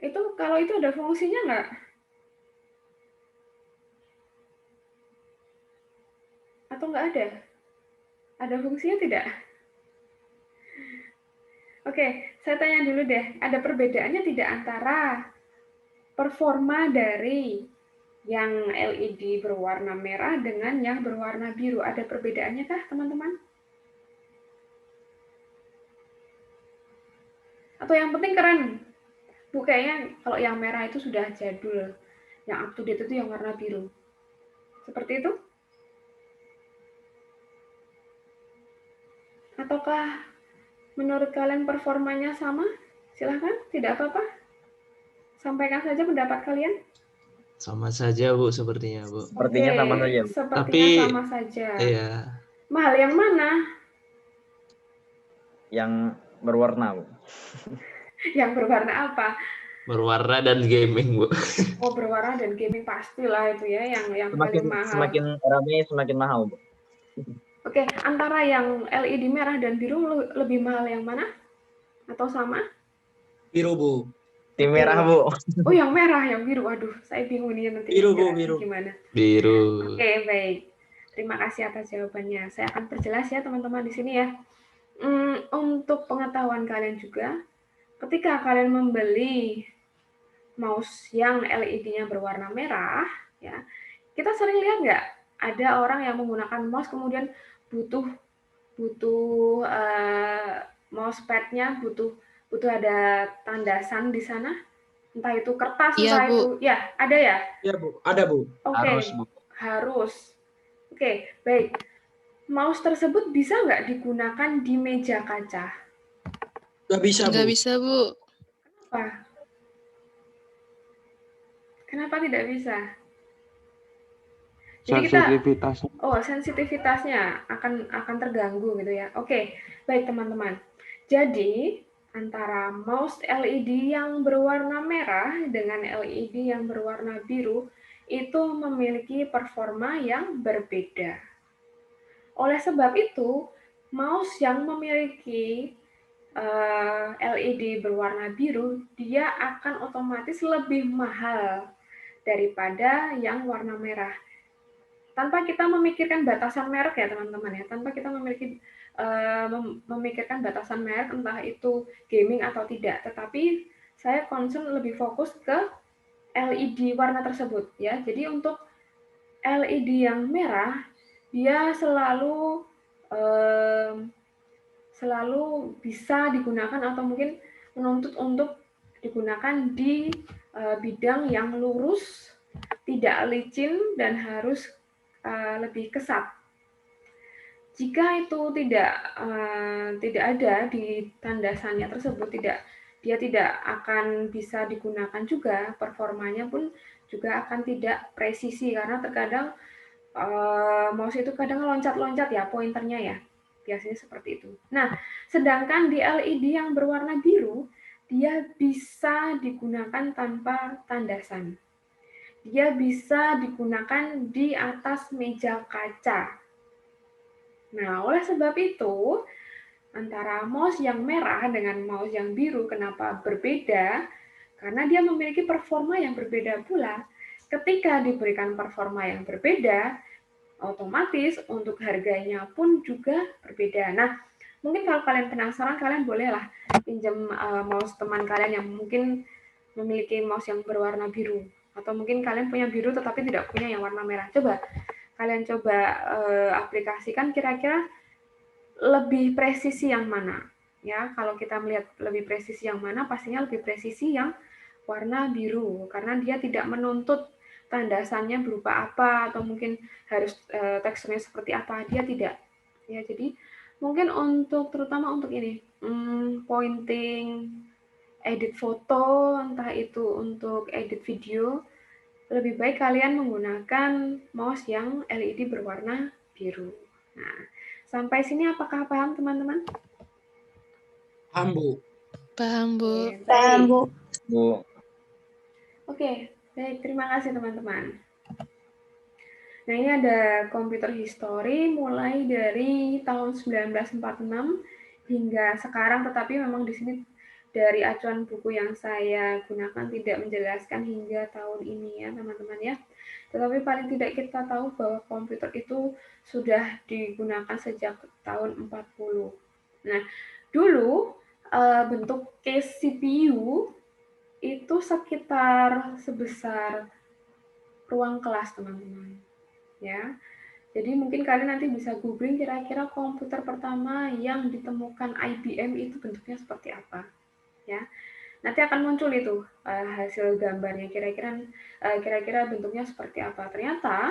Itu kalau itu ada fungsinya nggak? Atau nggak ada? Ada fungsinya tidak? Oke, saya tanya dulu deh. Ada perbedaannya tidak antara performa dari yang LED berwarna merah dengan yang berwarna biru? Ada perbedaannya kah, teman-teman? Atau yang penting keren? Bu, kayaknya kalau yang merah itu sudah jadul. Yang up to date itu yang warna biru. Seperti itu? Ataukah menurut kalian performanya sama? Silahkan, tidak apa-apa. Sampaikan saja pendapat kalian. Sama saja Bu sepertinya Bu. Sepertinya sama saja, Bu. Sepertinya Tapi sama saja. iya, Mahal yang mana? Yang berwarna, Bu. Yang berwarna apa? berwarna dan gaming Bu. Oh, berwarna dan gaming pastilah itu ya yang paling mahal. Semakin ramai semakin mahal, Bu. Oke, antara yang LED merah dan biru lebih mahal yang mana? Atau sama? Biru, Bu. Tim merah, Bu. Oh, yang merah, yang biru. Waduh, saya bingung nih nanti. Biru, Bu, jelasin biru. Gimana? Biru. Oke, baik. Terima kasih atas jawabannya. Saya akan perjelas ya teman-teman di sini ya. Untuk pengetahuan kalian juga, ketika kalian membeli mouse yang LED-nya berwarna merah, ya, kita sering lihat nggak ada orang yang menggunakan mouse kemudian butuh mousepad-nya butuh ada tandasan di sana, entah itu kertas, Iya, entah Bu. itu ya ada ya. Ya, Bu. Ada, Bu. Oke, Harus, Bu. harus. Oke, baik. Mouse tersebut bisa nggak digunakan di meja kaca? Nggak bisa, Bu. Nggak bisa, Bu. Kenapa? Kenapa tidak bisa? Jadi sensitivitasnya akan terganggu gitu ya. Oke, baik teman-teman. Jadi antara mouse LED yang berwarna merah dengan LED yang berwarna biru itu memiliki performa yang berbeda. Oleh sebab itu, mouse yang memiliki LED berwarna biru, dia akan otomatis lebih mahal daripada yang warna merah. Tanpa kita memikirkan batasan merek ya teman-teman ya, tanpa kita memikirkan batasan merek entah itu gaming atau tidak, tetapi saya concern lebih fokus ke LED warna tersebut ya. Jadi untuk LED yang merah dia selalu bisa digunakan atau mungkin menuntut untuk digunakan di bidang yang lurus, tidak licin dan harus lebih kesat. Jika itu tidak ada di tandasannya tersebut, dia tidak akan bisa digunakan juga, performanya pun juga akan tidak presisi karena terkadang mouse itu kadang loncat-loncat ya pointernya ya, biasanya seperti itu. Nah, sedangkan di LED yang berwarna biru, dia bisa digunakan tanpa tandasan. Dia bisa digunakan di atas meja kaca. Nah, oleh sebab itu, antara mouse yang merah dengan mouse yang biru kenapa berbeda? Karena dia memiliki performa yang berbeda pula. Ketika diberikan performa yang berbeda, otomatis untuk harganya pun juga berbeda. Nah, mungkin kalau kalian penasaran, kalian bolehlah pinjam mouse teman kalian yang mungkin memiliki mouse yang berwarna biru. Atau mungkin kalian punya biru tetapi tidak punya yang warna merah. Kalian coba aplikasikan kira-kira lebih presisi yang mana. Ya, kalau kita melihat lebih presisi yang mana, pastinya lebih presisi yang warna biru. Karena dia tidak menuntut tandasannya berupa apa, atau mungkin harus teksturnya seperti apa. Dia tidak. Ya, jadi mungkin terutama untuk ini, pointing, edit foto, entah itu untuk edit video, lebih baik kalian menggunakan mouse yang LED berwarna biru. Nah, sampai sini apakah paham teman-teman? Paham, Bu. Paham, Bu. Oke, baik. Bu. Oke, baik. Terima kasih teman-teman. Nah, ini ada computer history mulai dari tahun 1946 hingga sekarang, tetapi memang di sini dari acuan buku yang saya gunakan tidak menjelaskan hingga tahun ini ya teman-teman ya. Tetapi paling tidak kita tahu bahwa komputer itu sudah digunakan sejak tahun 40. Nah, dulu bentuk case CPU itu sekitar sebesar ruang kelas teman-teman. Ya. Jadi mungkin kalian nanti bisa googling kira-kira komputer pertama yang ditemukan IBM itu bentuknya seperti apa. Ya, nanti akan muncul itu hasil gambarnya kira-kira bentuknya seperti apa. Ternyata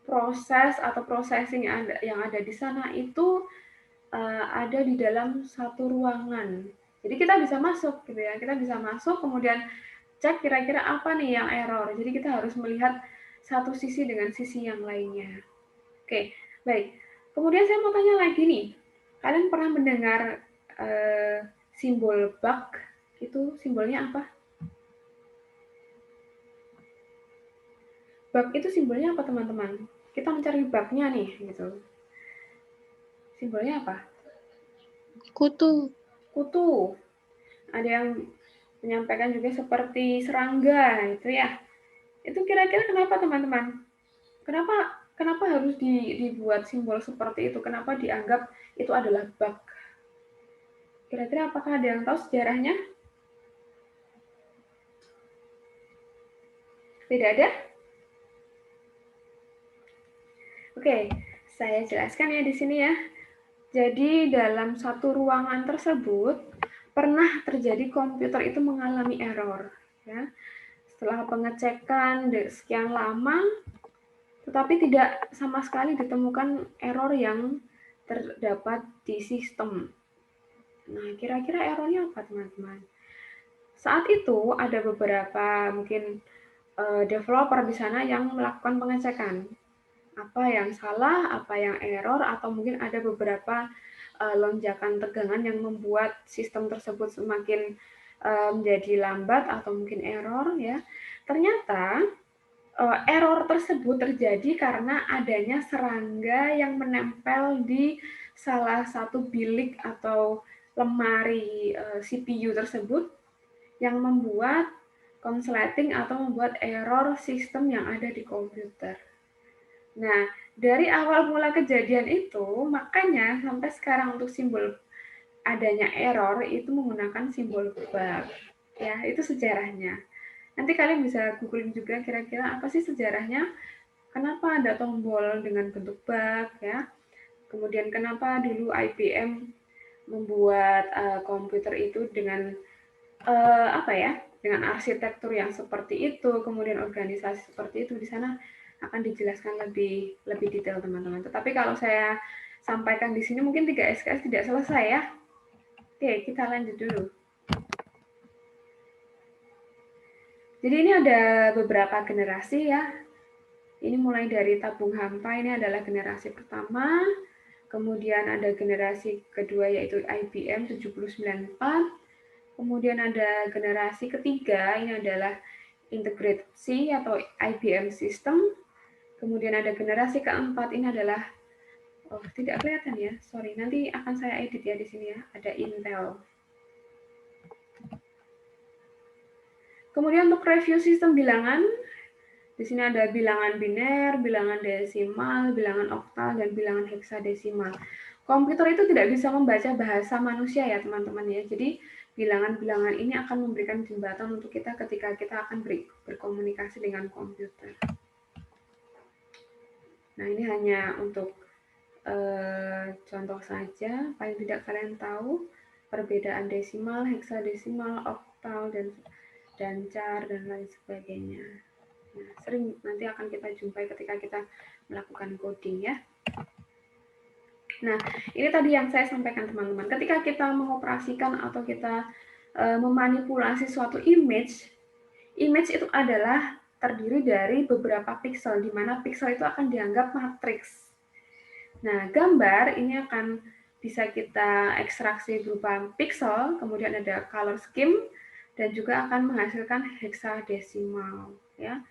proses atau processing yang ada di sana itu ada di dalam satu ruangan. Jadi kita bisa masuk gitu ya. Kita bisa masuk kemudian cek kira-kira apa nih yang error. Jadi kita harus melihat satu sisi dengan sisi yang lainnya. Oke, baik. Kemudian saya mau tanya lagi nih. Kalian pernah mendengar simbol bug? Itu simbolnya apa? Bug itu simbolnya apa, teman-teman? Kita mencari bug-nya nih, gitu. Simbolnya apa? Kutu. Kutu. Ada yang menyampaikan juga seperti serangga, itu ya. Itu kira-kira kenapa, teman-teman? Kenapa harus dibuat simbol seperti itu? Kenapa dianggap itu adalah bug? Kira-kira apakah ada yang tahu sejarahnya? Tidak ada? Oke, saya jelaskan ya di sini ya. Jadi dalam satu ruangan tersebut pernah terjadi komputer itu mengalami error. Ya. Setelah pengecekan sekian lama, tetapi tidak sama sekali ditemukan error yang terdapat di sistem. Nah, kira-kira errornya apa, teman-teman? Saat itu ada beberapa mungkin developer di sana yang melakukan pengecekan. Apa yang salah, apa yang error, atau mungkin ada beberapa lonjakan tegangan yang membuat sistem tersebut semakin menjadi lambat atau mungkin error ya. Ternyata error tersebut terjadi karena adanya serangga yang menempel di salah satu bilik atau lemari CPU tersebut yang membuat konsleting atau membuat error sistem yang ada di komputer. Nah, dari awal mula kejadian itu, makanya sampai sekarang untuk simbol adanya error itu menggunakan simbol bug. Ya, itu sejarahnya. Nanti kalian bisa googling juga kira-kira apa sih sejarahnya, kenapa ada tombol dengan bentuk bug ya. Kemudian kenapa dulu IBM membuat komputer itu dengan apa ya? Dengan arsitektur yang seperti itu, kemudian organisasi seperti itu di sana akan dijelaskan lebih detail teman-teman. Tetapi kalau saya sampaikan di sini mungkin 3 SKS tidak selesai ya. Oke, kita lanjut dulu. Jadi ini ada beberapa generasi ya. Ini mulai dari tabung hampa, ini adalah generasi pertama. Kemudian ada generasi kedua yaitu IBM 7094. Kemudian ada generasi ketiga, ini adalah Integrated C atau IBM System. Kemudian ada generasi keempat, ini adalah, oh tidak kelihatan ya, sorry, nanti akan saya edit ya di sini ya, ada Intel. Kemudian untuk review sistem bilangan, di sini ada bilangan biner, bilangan desimal, bilangan oktal, dan bilangan heksadesimal. Komputer itu tidak bisa membaca bahasa manusia ya teman-teman ya, jadi bilangan-bilangan ini akan memberikan jembatan untuk kita ketika kita akan berkomunikasi dengan komputer. Nah, ini hanya untuk contoh saja, paling tidak kalian tahu perbedaan desimal, heksadesimal, oktal, dan char, dan lain sebagainya. Nah, sering nanti akan kita jumpai ketika kita melakukan coding ya. Nah, ini tadi yang saya sampaikan teman-teman. Ketika kita mengoperasikan atau kita memanipulasi suatu image itu adalah terdiri dari beberapa pixel, di mana pixel itu akan dianggap matriks. Nah, gambar ini akan bisa kita ekstraksi berupa pixel, kemudian ada color scheme, dan juga akan menghasilkan heksadesimal. Ya.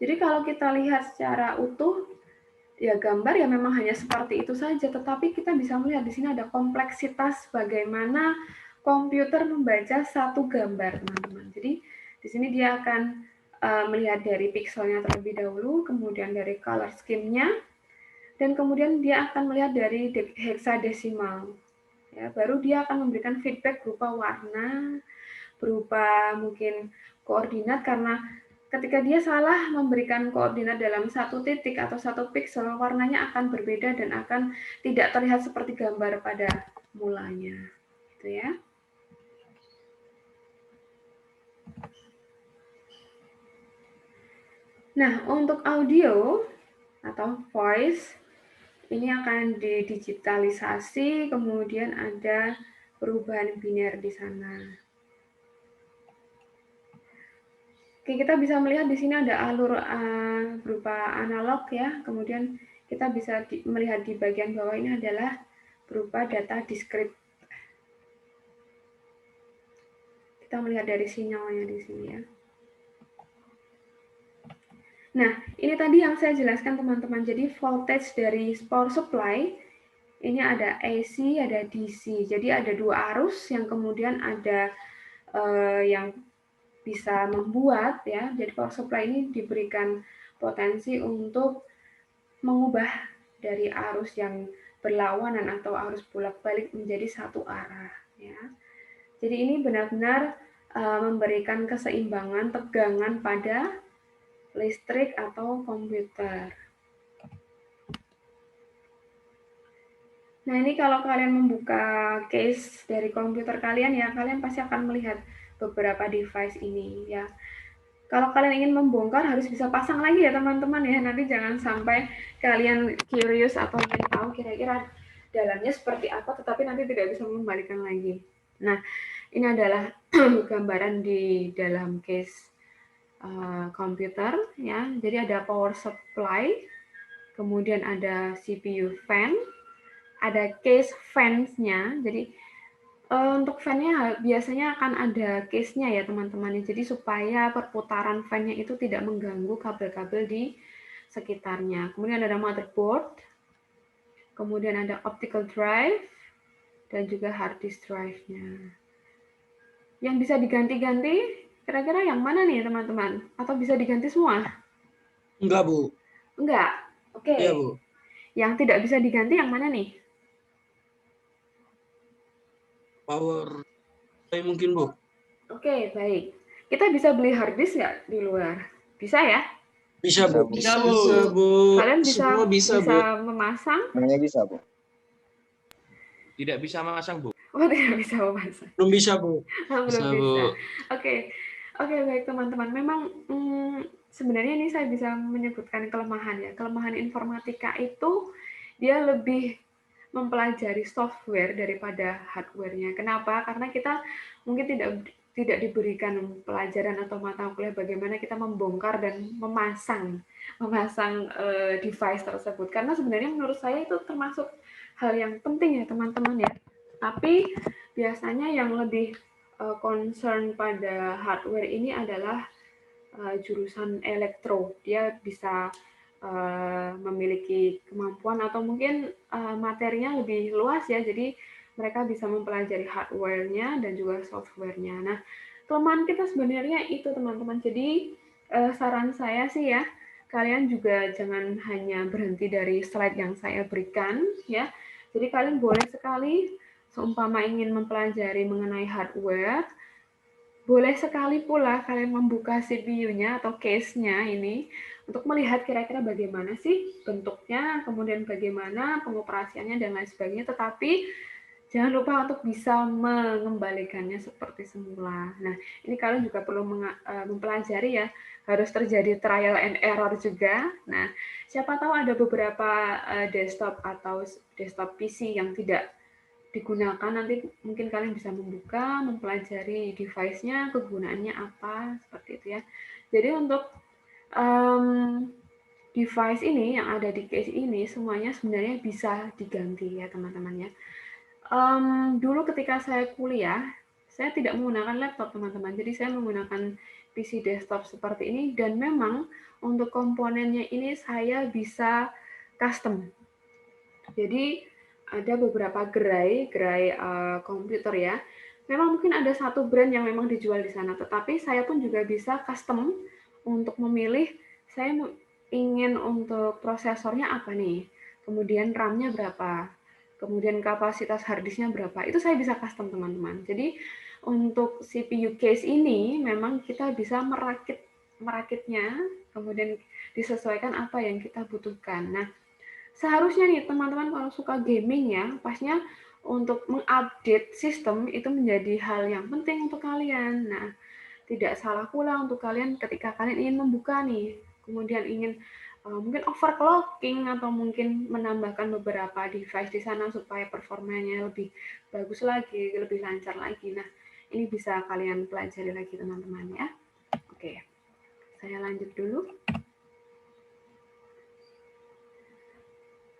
Jadi kalau kita lihat secara utuh, ya gambar ya memang hanya seperti itu saja, tetapi kita bisa melihat di sini ada kompleksitas bagaimana komputer membaca satu gambar, teman-teman. Jadi di sini dia akan melihat dari pixelnya terlebih dahulu, kemudian dari color scheme-nya, dan kemudian dia akan melihat dari heksadesimal. Ya, baru dia akan memberikan feedback berupa warna, berupa mungkin koordinat, karena ketika dia salah memberikan koordinat dalam satu titik atau satu pixel, warnanya akan berbeda dan akan tidak terlihat seperti gambar pada mulanya. Gitu ya. Nah, untuk audio, atau voice. Ini akan didigitalisasi, kemudian ada perubahan biner di sana. Oke, kita bisa melihat di sini ada alur berupa analog ya, kemudian kita bisa melihat di bagian bawah ini adalah berupa data discrete. Kita melihat dari sinyalnya di sini ya. Nah, ini tadi yang saya jelaskan teman-teman. Jadi voltage dari power supply ini ada AC, ada DC. Jadi ada dua arus yang kemudian ada yang bisa membuat ya. Jadi power supply ini diberikan potensi untuk mengubah dari arus yang berlawanan atau arus bolak-balik menjadi satu arah ya. Jadi ini benar-benar memberikan keseimbangan tegangan pada listrik atau komputer. Nah, ini kalau kalian membuka case dari komputer kalian ya, kalian pasti akan melihat beberapa device ini ya. Kalau kalian ingin membongkar harus bisa pasang lagi ya teman-teman ya. Nanti jangan sampai kalian curious atau ingin tahu kira-kira dalamnya seperti apa, tetapi nanti tidak bisa mengembalikan lagi. Nah, ini adalah gambaran di dalam case komputer ya. Jadi ada power supply, kemudian ada CPU fan, ada case fans-nya. Jadi untuk fan-nya biasanya akan ada case-nya ya teman-teman. Jadi supaya perputaran fan-nya itu tidak mengganggu kabel-kabel di sekitarnya. Kemudian ada motherboard, kemudian ada optical drive, dan juga hard disk drive-nya. Yang bisa diganti-ganti kira-kira yang mana nih teman-teman? Atau bisa diganti semua? Enggak, Bu. Enggak. Oke. Iya, Bu. Yang tidak bisa diganti yang mana nih? Power mungkin, Bu. Oke, baik. Kita bisa beli hard disk nggak di luar? Bisa ya? Bisa, Bu. Bisa, Bu. Bisa, Bu. Kalian bisa, Semua bisa, Bu. memasang? Semuanya bisa, Bu. Tidak bisa masang, Bu. Oh, tidak bisa memasang. Belum bisa, Bu. Belum Bisa, bisa. Bu. Oke, baik teman-teman. Memang sebenarnya ini saya bisa menyebutkan kelemahan ya. Kelemahan informatika itu dia lebih mempelajari software daripada hardware-nya. Kenapa? Karena kita mungkin tidak diberikan pelajaran atau mata kuliah bagaimana kita membongkar dan memasang device tersebut. Karena sebenarnya menurut saya itu termasuk hal yang penting ya teman-teman ya. Tapi biasanya yang lebih concern pada hardware ini adalah jurusan elektro. Dia bisa memiliki kemampuan atau mungkin materinya lebih luas ya. Jadi mereka bisa mempelajari hardware-nya dan juga software-nya. Nah, kelemahan kita sebenarnya itu teman-teman. Jadi saran saya sih ya, kalian juga jangan hanya berhenti dari slide yang saya berikan ya. Jadi kalian boleh sekali seumpama ingin mempelajari mengenai hardware, boleh sekali pula kalian membuka CPU-nya atau case-nya ini untuk melihat kira-kira bagaimana sih bentuknya, kemudian bagaimana pengoperasiannya dan lain sebagainya. Tetapi jangan lupa untuk bisa mengembalikannya seperti semula. Nah, ini kalian juga perlu mempelajari ya, harus terjadi trial and error juga. Nah, siapa tahu ada beberapa desktop atau desktop PC yang tidak digunakan, nanti mungkin kalian bisa membuka, mempelajari device-nya, kegunaannya apa, seperti itu ya. Jadi untuk device ini yang ada di case ini, semuanya sebenarnya bisa diganti ya teman-teman ya. Dulu ketika saya kuliah, saya tidak menggunakan laptop teman-teman, jadi saya menggunakan PC desktop seperti ini, dan memang untuk komponennya ini saya bisa custom. Jadi ada beberapa gerai komputer ya. Memang mungkin ada satu brand yang memang dijual di sana, tetapi saya pun juga bisa custom untuk memilih saya ingin untuk prosesornya apa nih, kemudian RAM-nya berapa, kemudian kapasitas harddisknya berapa. Itu saya bisa custom teman-teman. Jadi untuk CPU case ini memang kita bisa merakitnya, kemudian disesuaikan apa yang kita butuhkan. Nah, seharusnya nih teman-teman kalau suka gaming ya, pasnya untuk mengupdate sistem itu menjadi hal yang penting untuk kalian. Nah, tidak salah pula untuk kalian ketika kalian ingin membuka nih, kemudian ingin mungkin overclocking atau mungkin menambahkan beberapa device di sana supaya performanya lebih bagus lagi, lebih lancar lagi. Nah, ini bisa kalian pelajari lagi teman-teman ya. Oke, saya lanjut dulu.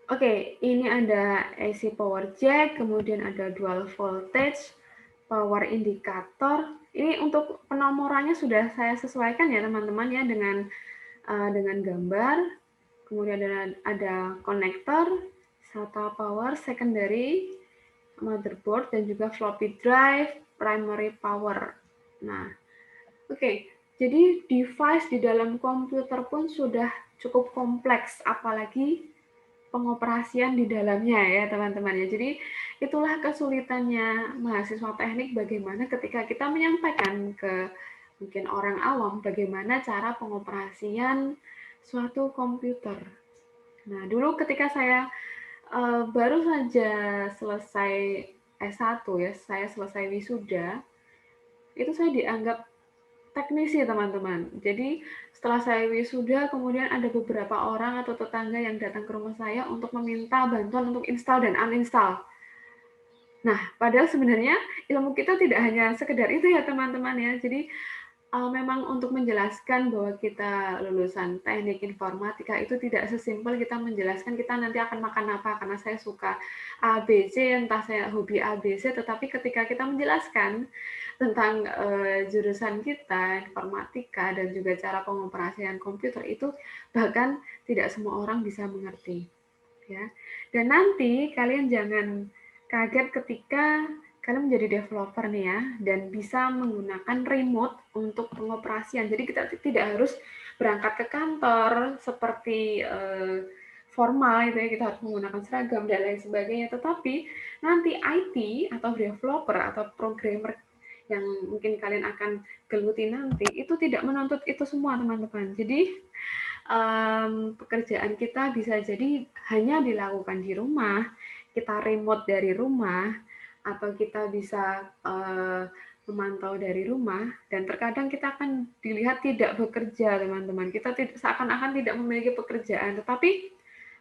Oke, ini ada AC power jack, kemudian ada dual voltage, power indicator. Ini untuk penomorannya sudah saya sesuaikan ya teman-teman ya dengan gambar. Kemudian ada konektor, SATA power, secondary, motherboard, dan juga floppy drive, primary power. Nah, oke. Jadi device di dalam komputer pun sudah cukup kompleks, apalagi pengoperasian di dalamnya ya teman-teman ya. Jadi itulah kesulitannya mahasiswa teknik bagaimana ketika kita menyampaikan ke mungkin orang awam bagaimana cara pengoperasian suatu komputer. Nah, dulu ketika saya baru saja selesai S1 ya, saya selesai wisuda, itu saya dianggap teknisi teman-teman. Jadi setelah saya wisuda, kemudian ada beberapa orang atau tetangga yang datang ke rumah saya untuk meminta bantuan untuk install dan uninstall. Nah, padahal sebenarnya ilmu kita tidak hanya sekedar itu ya teman-teman ya. Jadi memang untuk menjelaskan bahwa kita lulusan teknik informatika itu tidak sesimpel kita menjelaskan kita nanti akan makan apa, karena saya suka ABC, entah saya hobi ABC, tetapi ketika kita menjelaskan tentang jurusan kita, informatika, dan juga cara pengoperasian komputer itu bahkan tidak semua orang bisa mengerti. Ya. Dan nanti kalian jangan kaget ketika kalian menjadi developer nih ya, dan bisa menggunakan remote untuk pengoperasian. Jadi kita tidak harus berangkat ke kantor seperti formal itu ya, kita harus menggunakan seragam dan lain sebagainya. Tetapi nanti IT atau developer atau programmer yang mungkin kalian akan geluti nanti, itu tidak menuntut itu semua teman-teman. Jadi pekerjaan kita bisa jadi hanya dilakukan di rumah, kita remote dari rumah, atau kita bisa memantau dari rumah, dan terkadang kita akan dilihat tidak bekerja, teman-teman. Kita seakan-akan tidak memiliki pekerjaan, tetapi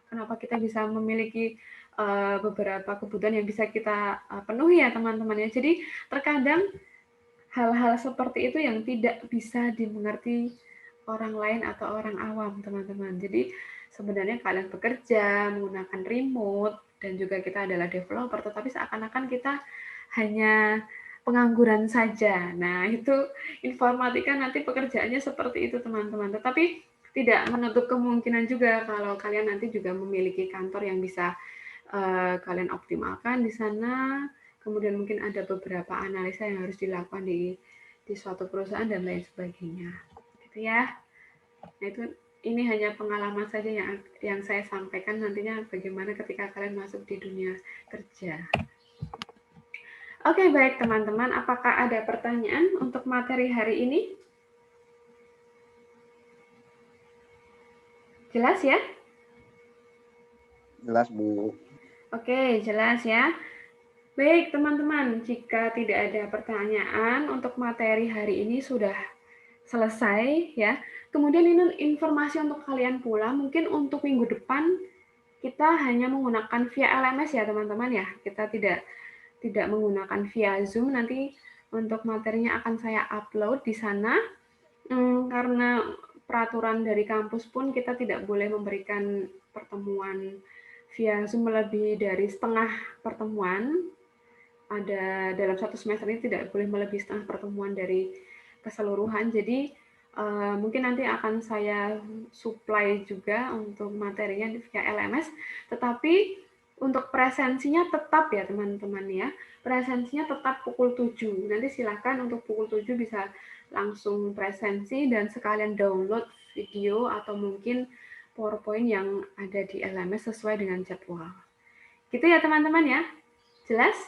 kenapa kita bisa memiliki beberapa kebutuhan yang bisa kita penuhi ya, teman-teman ya. Jadi terkadang hal-hal seperti itu yang tidak bisa dimengerti orang lain atau orang awam, teman-teman. Jadi sebenarnya kalian bekerja menggunakan remote, dan juga kita adalah developer, tetapi seakan-akan kita hanya pengangguran saja. Nah, itu informatika nanti pekerjaannya seperti itu, teman-teman. Tetapi tidak menutup kemungkinan juga kalau kalian nanti juga memiliki kantor yang bisa kalian optimalkan di sana. Kemudian mungkin ada beberapa analisa yang harus dilakukan di suatu perusahaan dan lain sebagainya. Gitu ya. Nah, ini hanya pengalaman saja yang saya sampaikan, nantinya bagaimana ketika kalian masuk di dunia kerja. Oke, baik teman-teman, apakah ada pertanyaan untuk materi hari ini? Jelas ya? Jelas, Bu. Oke, jelas ya. Baik teman-teman, jika tidak ada pertanyaan untuk materi hari ini sudah selesai ya. Kemudian ini informasi untuk kalian pula, mungkin untuk minggu depan kita hanya menggunakan via LMS ya teman-teman ya. Kita tidak menggunakan via Zoom. Nanti untuk materinya akan saya upload di sana. Karena peraturan dari kampus pun kita tidak boleh memberikan pertemuan via Zoom lebih dari setengah pertemuan. Ada dalam satu semester ini tidak boleh melebihi setengah pertemuan dari keseluruhan. Jadi mungkin nanti akan saya supply juga untuk materinya via LMS, tetapi untuk presensinya tetap ya teman-teman ya. Presensinya tetap pukul 7. Nanti silakan untuk pukul 7 bisa langsung presensi dan sekalian download video atau mungkin PowerPoint yang ada di LMS sesuai dengan jadwal. Gitu ya teman-teman ya. Jelas?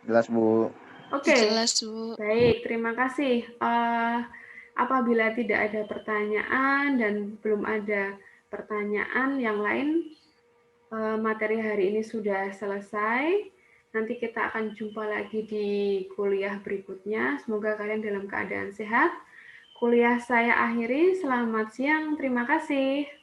Jelas, Bu. Oke. Jelas, Bu. Baik, terima kasih. Apabila tidak ada pertanyaan dan belum ada pertanyaan yang lain, materi hari ini sudah selesai. Nanti kita akan jumpa lagi di kuliah berikutnya. Semoga kalian dalam keadaan sehat, kuliah saya akhiri. Selamat siang. Terima kasih.